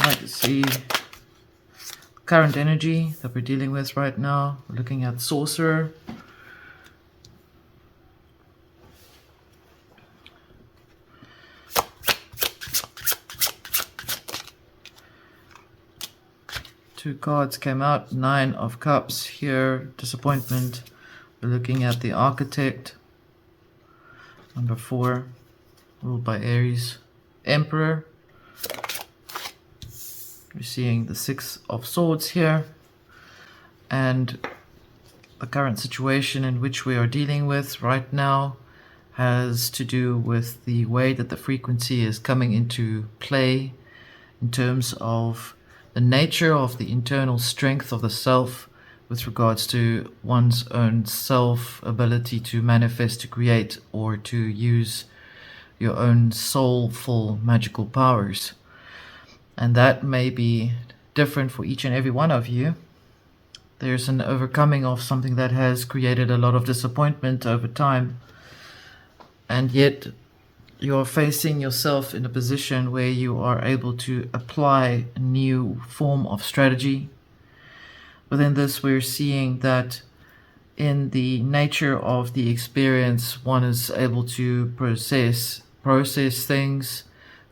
I'd like to see current energy that we're dealing with right now. We're looking at Sorcerer. Two cards came out. Nine of Cups here. Disappointment. We're looking at the Architect. Number 4. Ruled by Aries. Emperor. We're seeing the 6 of Swords here. And the current situation in which we are dealing with right now has to do with the way that the frequency is coming into play in terms of the nature of the internal strength of the self with regards to one's own self ability to manifest, to create, or to use your own soulful magical powers. And that may be different for each and every one of you. There's an overcoming of something that has created a lot of disappointment over time, and yet you're facing yourself in a position where you are able to apply a new form of strategy. Within this, we're seeing that in the nature of the experience, one is able to process things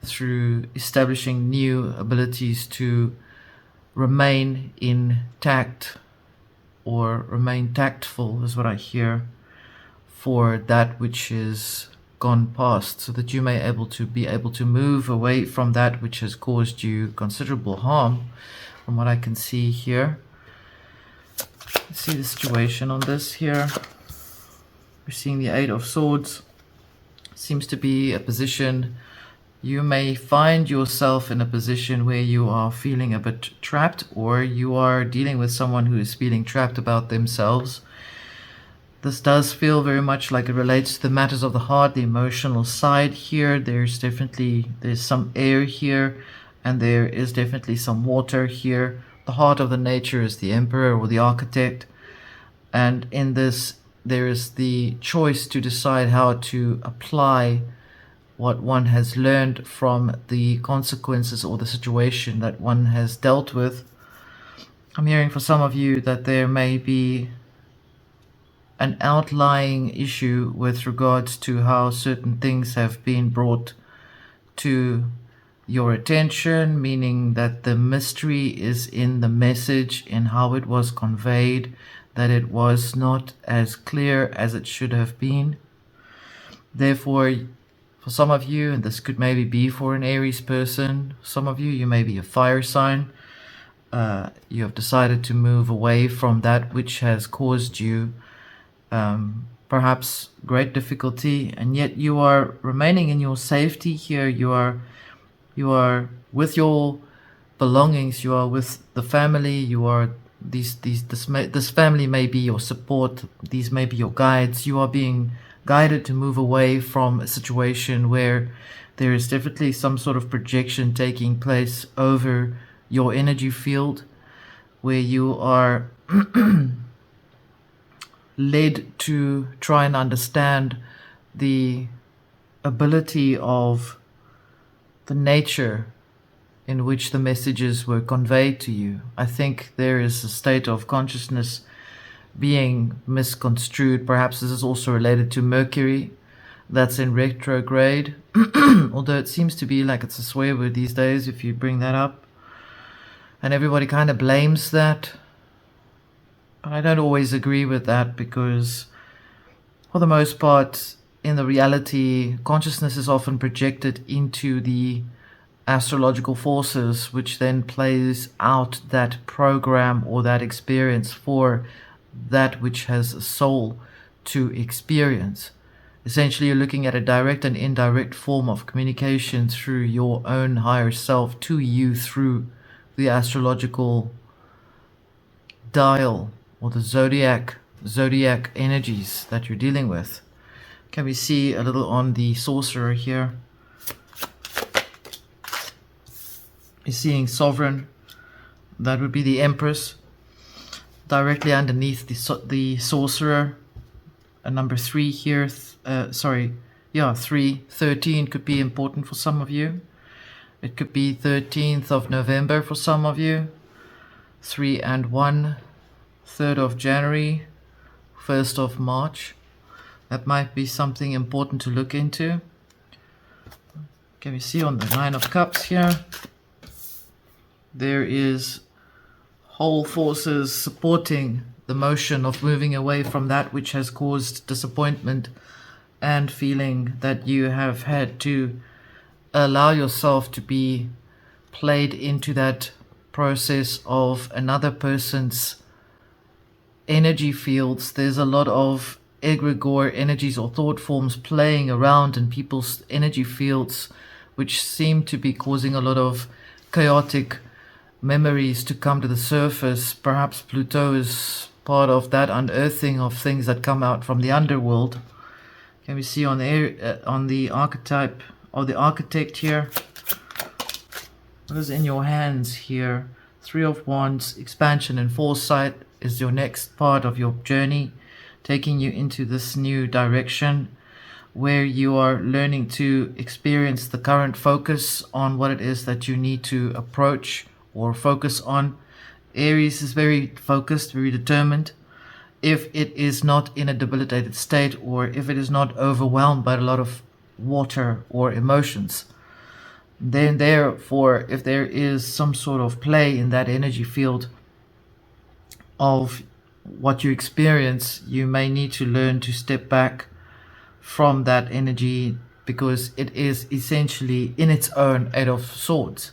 through establishing new abilities to remain intact, or remain tactful is what I hear, for that which is gone past, so that you may be able to move away from that which has caused you considerable harm. From what I can see here, let's see the situation on this here. We're seeing the 8 of Swords. Seems to be a position, you may find yourself in a position where you are feeling a bit trapped, or you are dealing with someone who is feeling trapped about themselves. This does feel very much like it relates to the matters of the heart, the emotional side here. There's some air here, and there is definitely some water here. The heart of the nature is the Emperor or the Architect. And in this, there is the choice to decide how to apply what one has learned from the consequences or the situation that one has dealt with. I'm hearing for some of you that there may be an outlying issue with regards to how certain things have been brought to your attention, meaning that the mystery is in the message, in how it was conveyed, that it was not as clear as it should have been. Therefore, for some of you, and this could maybe be for an Aries person, some of you may be a fire sign. You have decided to move away from that which has caused you perhaps great difficulty, and yet you are remaining in your safety here. You are with your belongings. You are with the family. You are this family may be your support. These may be your guides. You are being guided to move away from a situation where there is definitely some sort of projection taking place over your energy field, where you are led to try and understand the ability of the nature in which the messages were conveyed to you. I think there is a state of consciousness being misconstrued. Perhaps this is also related to Mercury that's in retrograde, although it seems to be like it's a swear word these days if you bring that up, and everybody kind of blames that. But I don't always agree with that, because for the most part, in the reality, consciousness is often projected into the astrological forces, which then plays out that program or that experience for that which has a soul to experience. Essentially, you're looking at a direct and indirect form of communication through your own higher self to you through the astrological dial, or the zodiac energies that you're dealing with. Can we see a little on the Sorcerer here? You're seeing Sovereign. That would be the Empress. Directly underneath the Sorcerer, a number 3 here. 13 could be important for some of you. It could be 13th of November for some of you, 3 and 1, 3rd of January, 1st of March. That might be something important to look into. Can we see on the Nine of Cups here? There is whole forces supporting the motion of moving away from that which has caused disappointment and feeling that you have had to allow yourself to be played into that process of another person's energy fields. There's a lot of egregore energies or thought forms playing around in people's energy fields, which seem to be causing a lot of chaotic memories to come to the surface. Perhaps Pluto is part of that unearthing of things that come out from the underworld. Can we see on the archetype of the architect here? What is in your hands here? 3 of Wands, expansion and foresight is your next part of your journey, taking you into this new direction where you are learning to experience the current focus on what it is that you need to approach or focus on. Aries is very focused, very determined. If it is not in a debilitated state, or if it is not overwhelmed by a lot of water or emotions, then therefore, if there is some sort of play in that energy field of what you experience, you may need to learn to step back from that energy, because it is essentially in its own 8 of Swords.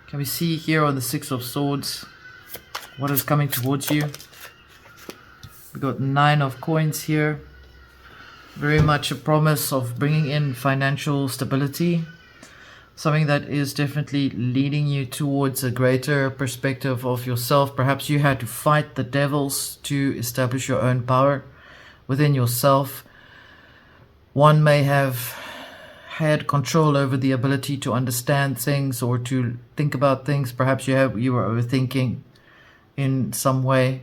Can we see here on the 6 of Swords what is coming towards you? We got 9 of Coins here. Very much a promise of bringing in financial stability. Something that is definitely leading you towards a greater perspective of yourself. Perhaps you had to fight the devils to establish your own power within yourself. One may have had control over the ability to understand things or to think about things. Perhaps you were overthinking in some way.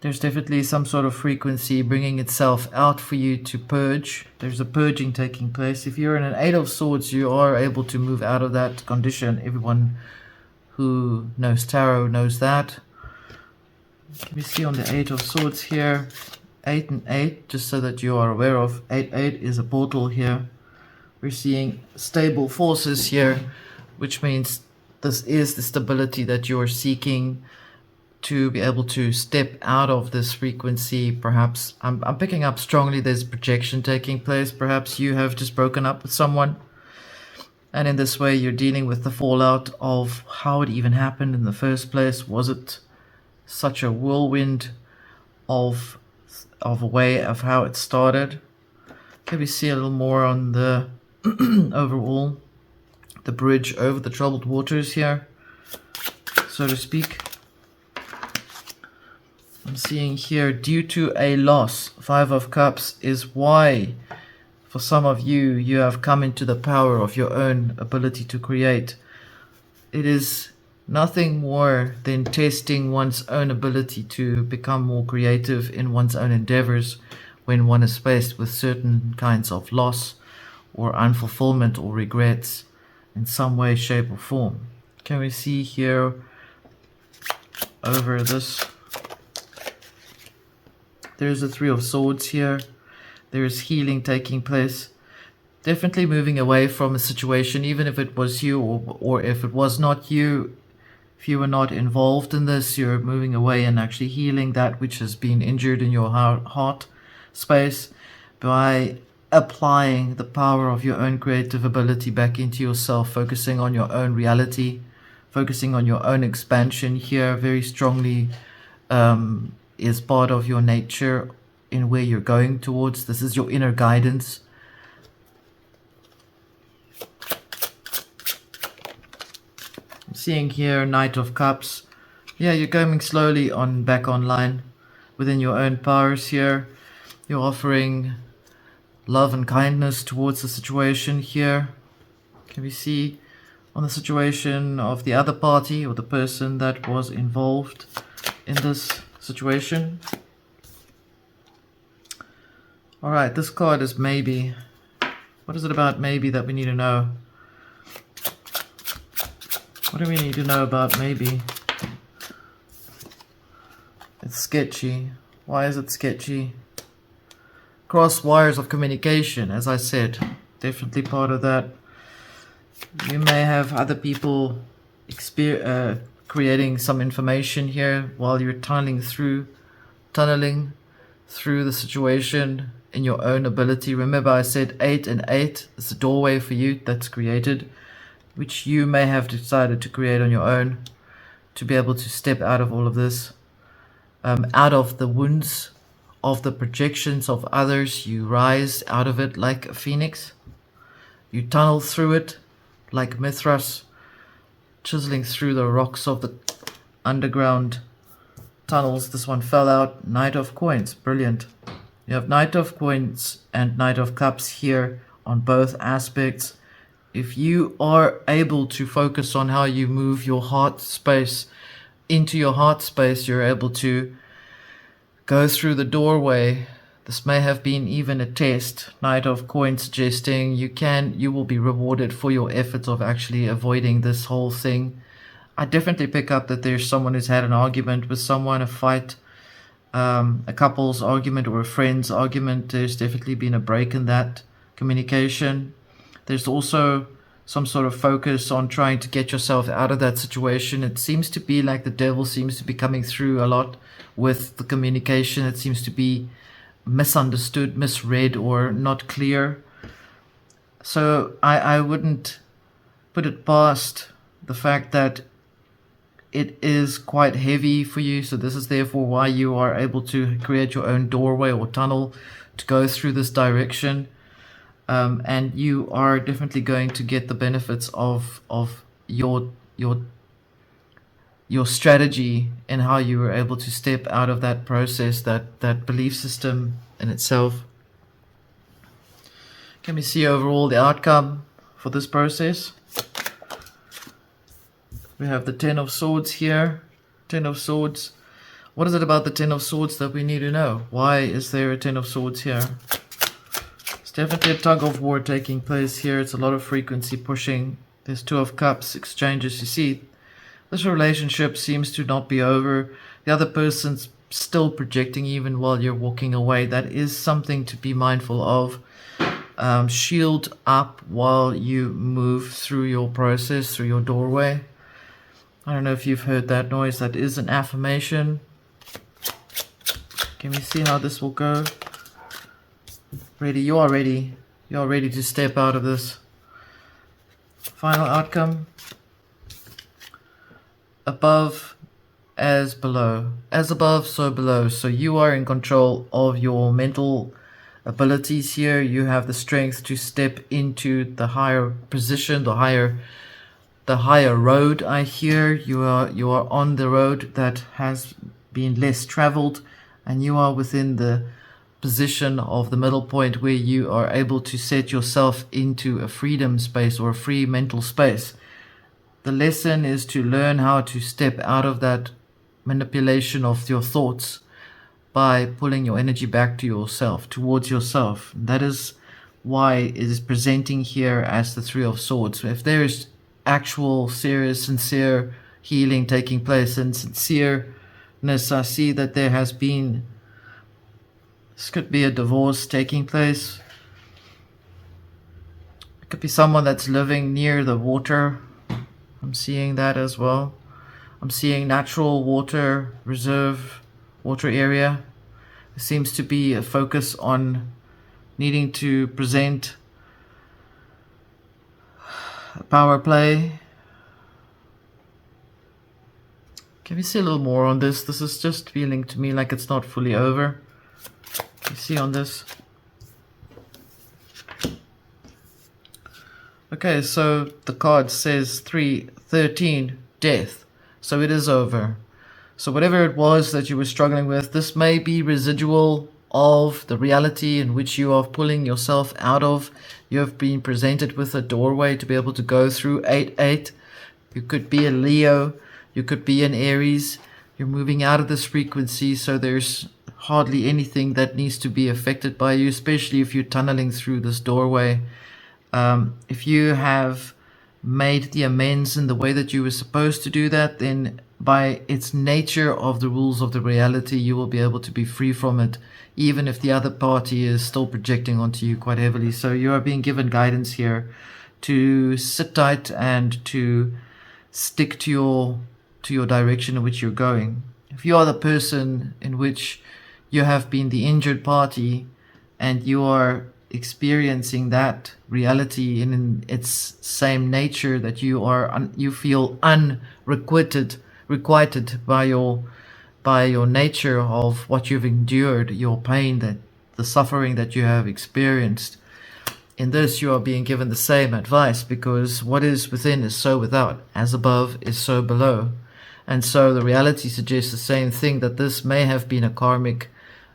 There's definitely some sort of frequency bringing itself out for you to purge. There's a purging taking place. If you're in an 8 of Swords, you are able to move out of that condition. Everyone who knows tarot knows that. Can we see on the 8 of Swords here? 8 and 8, just so that you are aware of. 8 is a portal here. We're seeing stable forces here, which means this is the stability that you're seeking to be able to step out of this frequency. Perhaps I'm picking up strongly there's projection taking place. Perhaps you have just broken up with someone, and in this way you're dealing with the fallout of how it even happened in the first place. Was it such a whirlwind of a way of how it started? Can we see a little more on the overall, the bridge over the troubled waters here, so to speak? I'm seeing here, due to a loss, 5 of Cups is why for some of you, you have come into the power of your own ability to create. It is nothing more than testing one's own ability to become more creative in one's own endeavors when one is faced with certain kinds of loss or unfulfillment or regrets in some way, shape or form. Can we see here over this? There's a 3 of Swords here. There is healing taking place. Definitely moving away from a situation, even if it was you or if it was not you. If you were not involved in this, you're moving away and actually healing that which has been injured in your heart space by applying the power of your own creative ability back into yourself, focusing on your own reality, focusing on your own expansion here very strongly. Is part of your nature in where you're going towards. This is your inner guidance. I'm seeing here Knight of Cups. Yeah, you're coming slowly back online within your own powers here. You're offering love and kindness towards the situation here. Can we see on the situation of the other party or the person that was involved in this situation? Alright, this card is maybe. What is it about maybe that we need to know? What do we need to know about maybe? It's sketchy. Why is it sketchy? Cross wires of communication, as I said, definitely part of that. You may have other people creating some information here while you're tunneling through the situation in your own ability. Remember, I said 8 and 8 is the doorway for you that's created, which you may have decided to create on your own to be able to step out of all of this, out of the wounds of the projections of others. You rise out of it like a phoenix. You tunnel through it like Mithras, chiseling through the rocks of the underground tunnels. This one fell out. Knight of Coins. Brilliant. You have Knight of Coins and Knight of Cups here on both aspects. If you are able to focus on how you move your heart space into your heart space, you're able to go through the doorway. This may have been even a test. Knight of Coins suggesting you will be rewarded for your efforts of actually avoiding this whole thing. I definitely pick up that there's someone who's had an argument with someone, a fight, a couple's argument or a friend's argument. There's definitely been a break in that communication. There's also some sort of focus on trying to get yourself out of that situation. It seems to be like the devil seems to be coming through a lot with the communication. It seems to be misunderstood, misread, or not clear. So I wouldn't put it past the fact that it is quite heavy for you. So this is therefore why you are able to create your own doorway or tunnel to go through this direction. And you are definitely going to get the benefits of your strategy and how you were able to step out of that process, that belief system in itself. Can we see overall the outcome for this process? We have the Ten of Swords here. Ten of Swords. What is it about the Ten of Swords that we need to know? Why is there a Ten of Swords here? Definitely a tug of war taking place here. It's a lot of frequency pushing. There's Two of Cups exchanges. You see, this relationship seems to not be over. The other person's still projecting even while you're walking away. That is something to be mindful of. Shield up while you move through your process, through your doorway. I don't know if you've heard that noise. That is an affirmation. Can we see how this will go? Ready, you are ready. You are ready to step out of this. Final outcome. Above as below. As above, so below. So you are in control of your mental abilities here. You have the strength to step into the higher position, the higher road. I hear you are on the road that has been less traveled, and you are within the position of the middle point where you are able to set yourself into a freedom space or a free mental space. The lesson is to learn how to step out of that manipulation of your thoughts by pulling your energy back to yourself, towards yourself. That is why it is presenting here as the Three of Swords. If there is actual, serious, sincere healing taking place and sincereness, I see that there has been. This could be a divorce taking place. It could be someone that's living near the water. I'm seeing that as well. I'm seeing natural water reserve, water area. There seems to be a focus on needing to present a power play. Can we see a little more on this? This is just feeling to me like it's not fully over. You see on this. Okay, so the card says 313, death. So it is over. So whatever it was that you were struggling with, this may be residual of the reality in which you are pulling yourself out of. You have been presented with a doorway to be able to go through 8-8. You could be a Leo. You could be an Aries. You're moving out of this frequency, so there's hardly anything that needs to be affected by you, especially if you're tunneling through this doorway. If you have made the amends in the way that you were supposed to do that, then by its nature of the rules of the reality, you will be able to be free from it, even if the other party is still projecting onto you quite heavily. So you are being given guidance here to sit tight and to stick to your direction in which you're going. If you are the person in which you have been the injured party and you are experiencing that reality in its same nature, that you feel unrequited by your nature of what you've endured, your pain, that the suffering that you have experienced. In this, you are being given the same advice, because what is within is so without, as above is so below. And so the reality suggests the same thing, that this may have been a karmic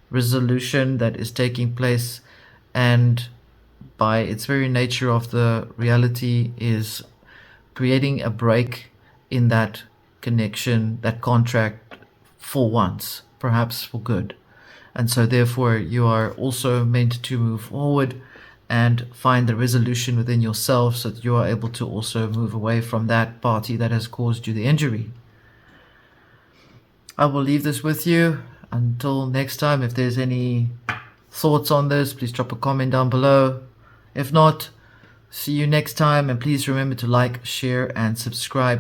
resolution that is taking place, and by its very nature of the reality is creating a break in that connection, that contract, for once, perhaps for good. And so therefore you are also meant to move forward and find the resolution within yourself, so that you are able to also move away from that party that has caused you the injury. I will leave this with you until next time. If there's any thoughts on this, please drop a comment down below. If not, see you next time, and please remember to like, share, and subscribe.